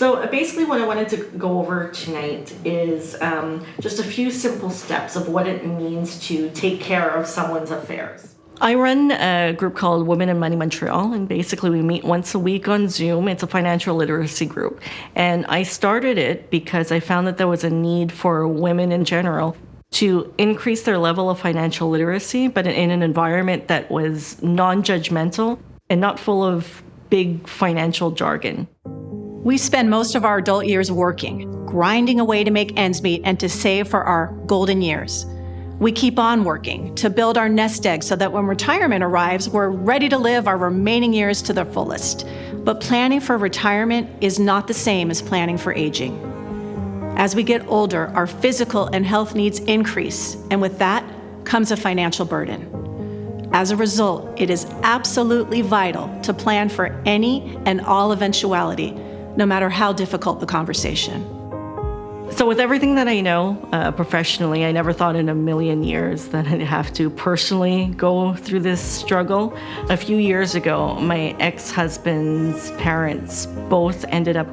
So basically what I wanted to go over tonight is just a few simple steps of what it means to take care of someone's affairs. I run a group called Women in Money Montreal, and basically we meet once a week on Zoom. It's a financial literacy group. And I started it because I found that there was a need for women in general to increase their level of financial literacy, but in an environment that was non-judgmental and not full of big financial jargon. We spend most of our adult years working, grinding away to make ends meet and to save for our golden years. We keep on working to build our nest egg so that when retirement arrives, we're ready to live our remaining years to the fullest. But planning for retirement is not the same as planning for aging. As we get older, our physical and health needs increase, and with that comes a financial burden. As a result, it is absolutely vital to plan for any and all eventuality, no matter how difficult the conversation. So with everything that I know professionally, I never thought in a million years that I'd have to personally go through this struggle. A few years ago, my ex-husband's parents both ended up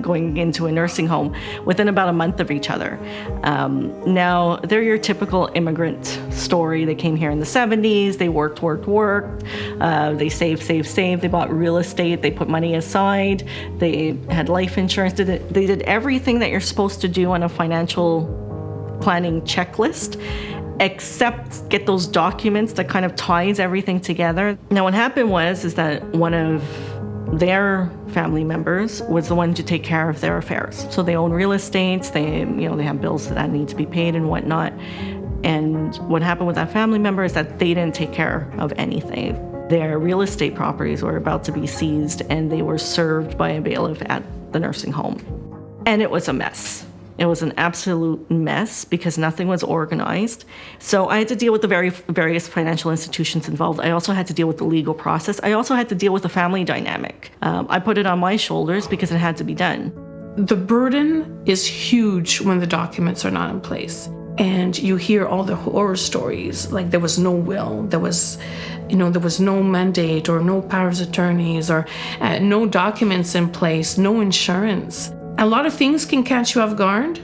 going into a nursing home within about a month of each other. Now, they're your typical immigrant story. They came here in the 70s, they worked. They saved. They bought real estate, they put money aside, they had life insurance. They did everything that you're supposed to do on a financial planning checklist, except get those documents that kind of ties everything together. Now, what happened is that one of their family members was the one to take care of their affairs. So they own real estate, they have bills that need to be paid and whatnot. And what happened with that family member is that they didn't take care of anything. Their real estate properties were about to be seized, and they were served by a bailiff at the nursing home. And it was a mess. It was an absolute mess because nothing was organized. So I had to deal with the various financial institutions involved. I also had to deal with the legal process. I also had to deal with the family dynamic. I put it on my shoulders because it had to be done. The burden is huge when the documents are not in place. And you hear all the horror stories, like there was no will, there was no mandate or no powers of attorneys or no documents in place, no insurance. A lot of things can catch you off guard.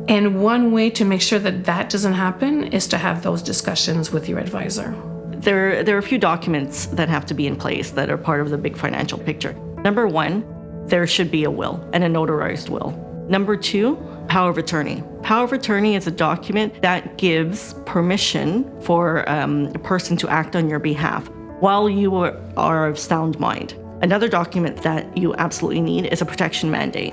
And one way to make sure that that doesn't happen is to have those discussions with your advisor. There are a few documents that have to be in place that are part of the big financial picture. Number one, there should be a will and a notarized will. Number two, power of attorney. Power of attorney is a document that gives permission for a person to act on your behalf while you are of sound mind. Another document that you absolutely need is a protection mandate.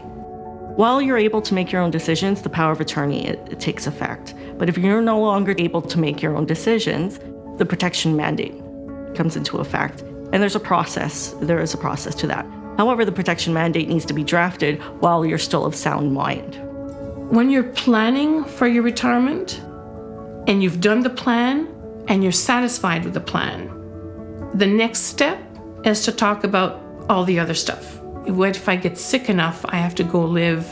While you're able to make your own decisions, the power of attorney, it takes effect. But if you're no longer able to make your own decisions, the protection mandate comes into effect. And there is a process to that. However, the protection mandate needs to be drafted while you're still of sound mind. When you're planning for your retirement and you've done the plan and you're satisfied with the plan, the next step is to talk about all the other stuff. What if I get sick enough, I have to go live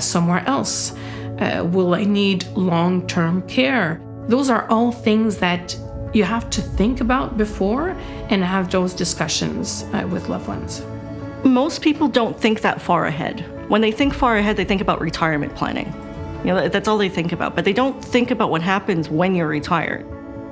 somewhere else? Will I need long-term care? Those are all things that you have to think about before and have those discussions with loved ones. Most people don't think that far ahead. When they think far ahead, they think about retirement planning. That's all they think about, but they don't think about what happens when you're retired.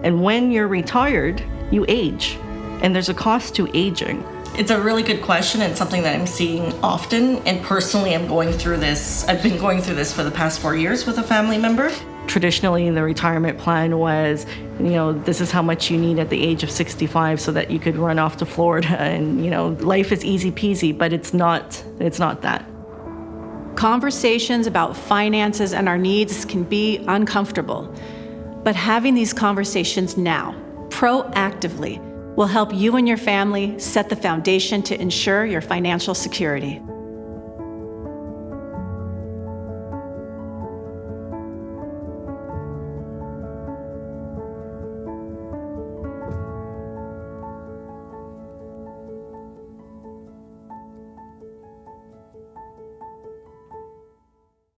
And when you're retired, you age. And there's a cost to aging. It's a really good question and something that I'm seeing often. And personally, I've been going through this for the past 4 years with a family member. Traditionally, the retirement plan was, this is how much you need at the age of 65 so that you could run off to Florida and, life is easy peasy, but it's not that. Conversations about finances and our needs can be uncomfortable, but having these conversations now, proactively, will help you and your family set the foundation to ensure your financial security.